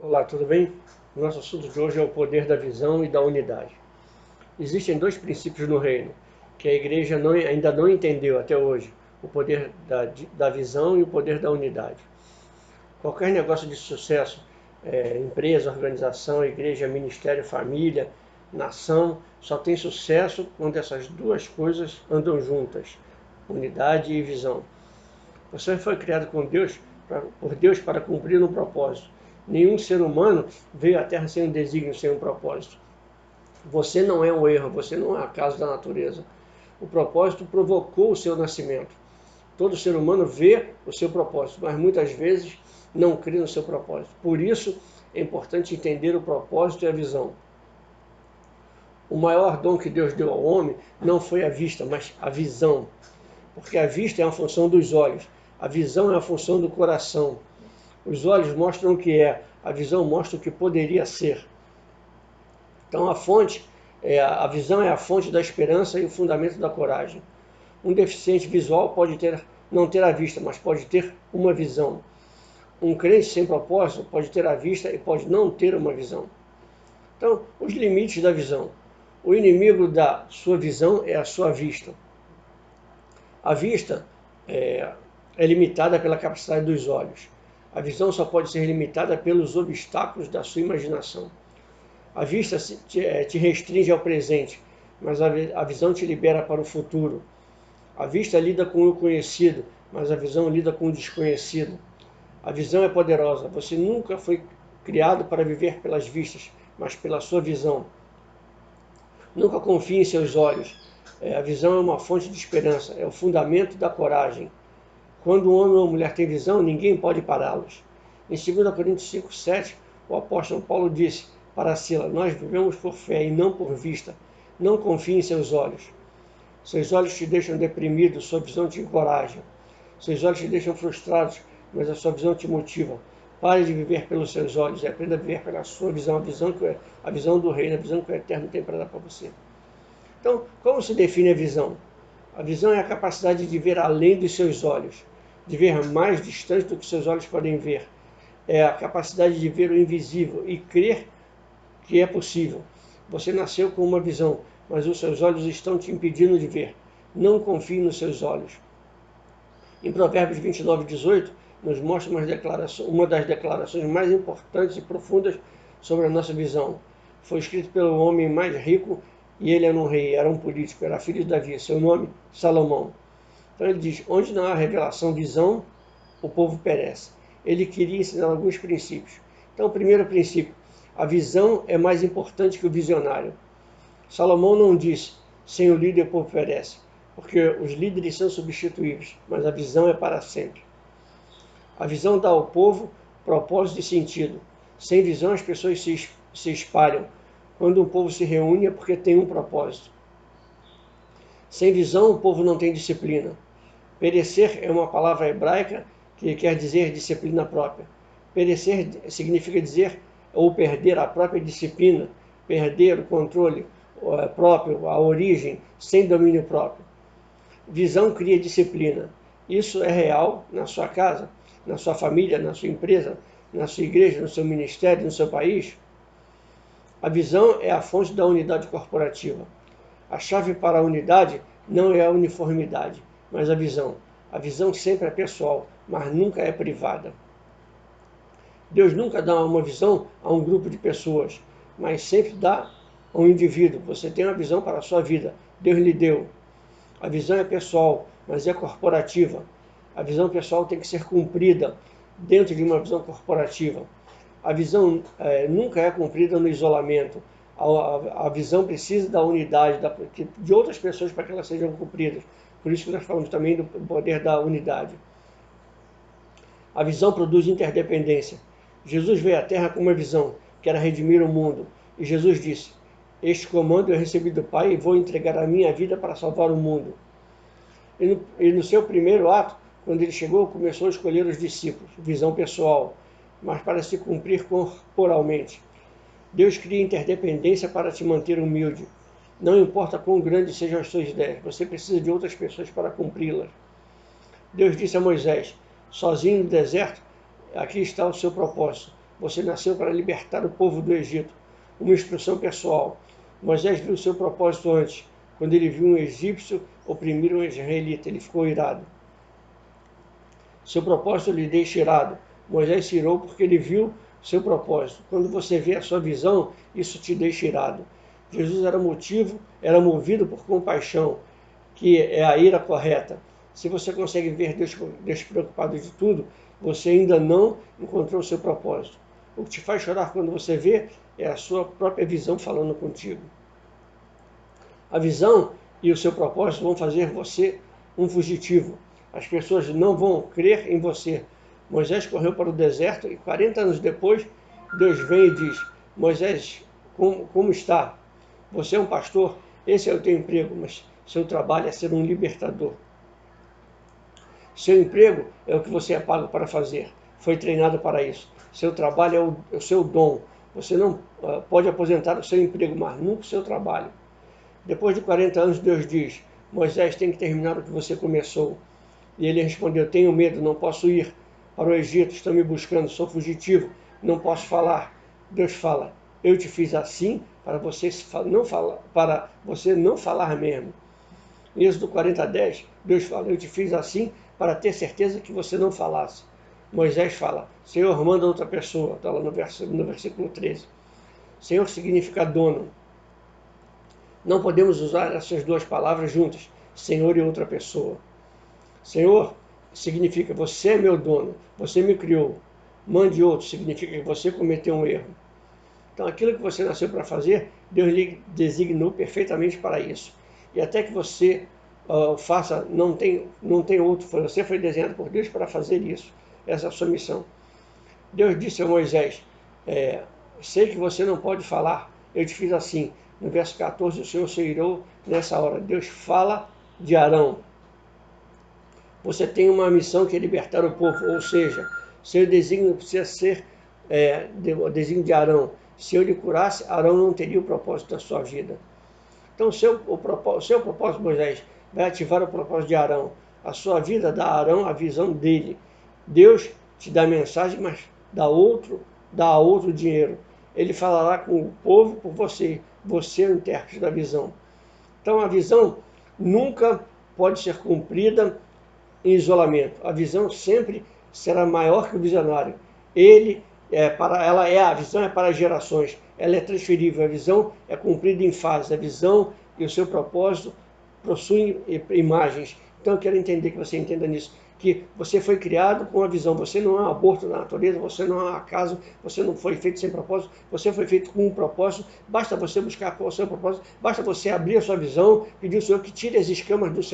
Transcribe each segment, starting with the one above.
Olá, tudo bem? Nosso assunto de hoje é o poder da visão e da unidade. Existem dois princípios no reino, que a igreja ainda não entendeu até hoje, o poder da visão e o poder da unidade. Qualquer negócio de sucesso, empresa, organização, igreja, ministério, família, nação, só tem sucesso quando essas duas coisas andam juntas, unidade e visão. Você foi criado por Deus para cumprir um propósito. Nenhum ser humano veio à Terra sem um desígnio, sem um propósito. Você não é um erro, você não é acaso da natureza. O propósito provocou o seu nascimento. Todo ser humano vê o seu propósito, mas muitas vezes não crê no seu propósito. Por isso, é importante entender o propósito e a visão. O maior dom que Deus deu ao homem não foi a vista, mas a visão. Porque a vista é uma função dos olhos, a visão é a função do coração. Os olhos mostram o que é, a visão mostra o que poderia ser. Então a visão é a fonte da esperança e o fundamento da coragem. Um deficiente visual pode não ter a vista, mas pode ter uma visão. Um crente sem propósito pode ter a vista e pode não ter uma visão. Então, os limites da visão. O inimigo da sua visão é a sua vista. A vista é limitada pela capacidade dos olhos. A visão só pode ser limitada pelos obstáculos da sua imaginação. A vista te restringe ao presente, mas a visão te libera para o futuro. A vista lida com o conhecido, mas a visão lida com o desconhecido. A visão é poderosa. Você nunca foi criado para viver pelas vistas, mas pela sua visão. Nunca confie em seus olhos. A visão é uma fonte de esperança, é o fundamento da coragem. Quando um homem ou mulher tem visão, ninguém pode pará-los. Em 2 Coríntios 5:7, o apóstolo Paulo disse para Sila: nós vivemos por fé e não por vista. Não confie em seus olhos. Seus olhos te deixam deprimido, sua visão te encoraja. Seus olhos te deixam frustrados, mas a sua visão te motiva. Pare de viver pelos seus olhos e aprenda a viver pela sua visão, a visão do reino, a visão que o Eterno tem para dar para você. Então, como se define a visão? A visão é a capacidade de ver além dos seus olhos, de ver mais distante do que seus olhos podem ver. É a capacidade de ver o invisível e crer que é possível. Você nasceu com uma visão, mas os seus olhos estão te impedindo de ver. Não confie nos seus olhos. Em Provérbios 29:18, nos mostra uma das declarações mais importantes e profundas sobre a nossa visão. Foi escrito pelo homem mais rico, e ele era um rei, era um político, era filho de Davi, seu nome, Salomão. Então ele diz: onde não há revelação, visão, o povo perece. Ele queria ensinar alguns princípios. Então, o primeiro princípio: a visão é mais importante que o visionário. Salomão não disse: sem o líder o povo perece, porque os líderes são substituíveis, mas a visão é para sempre. A visão dá ao povo propósito e sentido. Sem visão as pessoas se espalham. Quando um povo se reúne é porque tem um propósito. Sem visão o povo não tem disciplina. Perecer é uma palavra hebraica que quer dizer disciplina própria. Perecer significa dizer ou perder a própria disciplina, perder o controle próprio, a origem, sem domínio próprio. Visão cria disciplina. Isso é real na sua casa, na sua família, na sua empresa, na sua igreja, no seu ministério, no seu país. A visão é a fonte da unidade corporativa. A chave para a unidade não é a uniformidade, mas a visão. A visão sempre é pessoal, mas nunca é privada. Deus nunca dá uma visão a um grupo de pessoas, mas sempre dá a um indivíduo. Você tem uma visão para a sua vida, Deus lhe deu. A visão é pessoal, mas é corporativa. A visão pessoal tem que ser cumprida dentro de uma visão corporativa. A visão nunca é cumprida no isolamento. A visão precisa da unidade de outras pessoas para que elas sejam cumpridas. Por isso que nós falamos também do poder da unidade. A visão produz interdependência. Jesus veio à Terra com uma visão, que era redimir o mundo. E Jesus disse: este comando eu recebi do Pai e vou entregar a minha vida para salvar o mundo. E no seu primeiro ato, quando ele chegou, começou a escolher os discípulos, visão pessoal, mas para se cumprir corporalmente. Deus cria interdependência para te manter humilde. Não importa quão grandes sejam as suas ideias, você precisa de outras pessoas para cumpri-las. Deus disse a Moisés: sozinho no deserto, aqui está o seu propósito. Você nasceu para libertar o povo do Egito. Uma instrução pessoal. Moisés viu seu propósito antes. Quando ele viu um egípcio oprimir um israelita, ele ficou irado. Seu propósito lhe deixa irado. Moisés se irou porque ele viu seu propósito. Quando você vê a sua visão, isso te deixa irado. Jesus era movido por compaixão, que é a ira correta. Se você consegue ver Deus preocupado de tudo, você ainda não encontrou o seu propósito. O que te faz chorar quando você vê é a sua própria visão falando contigo. A visão e o seu propósito vão fazer você um fugitivo. As pessoas não vão crer em você. Moisés correu para o deserto e 40 anos depois, Deus vem e diz: Moisés, como está? Você é um pastor, esse é o teu emprego, mas seu trabalho é ser um libertador. Seu emprego é o que você é pago para fazer. Foi treinado para isso. Seu trabalho é o seu dom. Você não pode aposentar o seu emprego, mas nunca o seu trabalho. Depois de 40 anos, Deus diz: Moisés, tem que terminar o que você começou. E ele respondeu: tenho medo, não posso ir para o Egito, estão me buscando, sou fugitivo, não posso falar. Deus fala: eu te fiz assim para você não falar mesmo. Em Êxodo 40:10, Deus fala: eu te fiz assim para ter certeza que você não falasse. Moisés fala: Senhor, manda outra pessoa. Está lá no versículo 13. Senhor significa dono. Não podemos usar essas duas palavras juntas, Senhor e outra pessoa. Senhor significa você é meu dono, você me criou. Mande outro significa que você cometeu um erro. Então aquilo que você nasceu para fazer, Deus lhe designou perfeitamente para isso. E até que você faça, não tem outro, você foi desenhado por Deus para fazer isso. Essa é a sua missão. Deus disse a Moisés: sei que você não pode falar, eu te fiz assim. No verso 14, o Senhor se irou nessa hora. Deus fala de Arão. Você tem uma missão que é libertar o povo, ou seja, seu desígnio precisa ser o desígnio de Arão. Se eu lhe curasse, Arão não teria o propósito da sua vida. Então, o seu propósito, Moisés, vai ativar o propósito de Arão. A sua vida dá a Arão a visão dele. Deus te dá a mensagem, mas dá a outro dinheiro. Ele falará com o povo por você. Você é o intérprete da visão. Então, a visão nunca pode ser cumprida em isolamento. A visão sempre será maior que o visionário. A visão é para gerações. Ela é transferível. A visão é cumprida em fases. A visão e o seu propósito possuem imagens. Então, eu quero entender que você entenda nisso. Que você foi criado com a visão, você não é um aborto da natureza, você não é um acaso, você não foi feito sem propósito, você foi feito com um propósito. Basta você buscar qual é o seu propósito, basta você abrir a sua visão, pedir ao Senhor que tire as escamas dos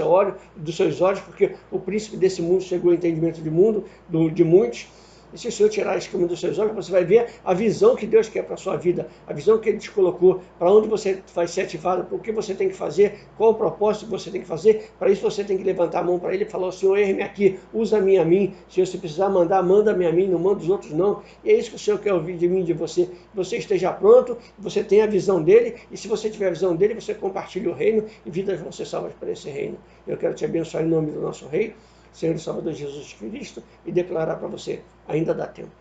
seus olhos, porque o príncipe desse mundo chegou ao entendimento de muitos. E se o Senhor tirar a escama dos seus olhos, você vai ver a visão que Deus quer para a sua vida, a visão que Ele te colocou, para onde você vai ser ativado, o que você tem que fazer, qual o propósito que você tem que fazer. Para isso você tem que levantar a mão para Ele e falar: Senhor, ergue-me aqui, usa-me a mim. Senhor, se precisar mandar, manda-me a mim, não manda os outros não. E é isso que o Senhor quer ouvir de mim, de você. Que você esteja pronto, você tenha a visão dEle, e se você tiver a visão dEle, você compartilha o reino e vidas vão ser salvas para esse reino. Eu quero te abençoar em nome do nosso Rei, Senhor e Salvador Jesus Cristo, e declarar para você: ainda dá tempo.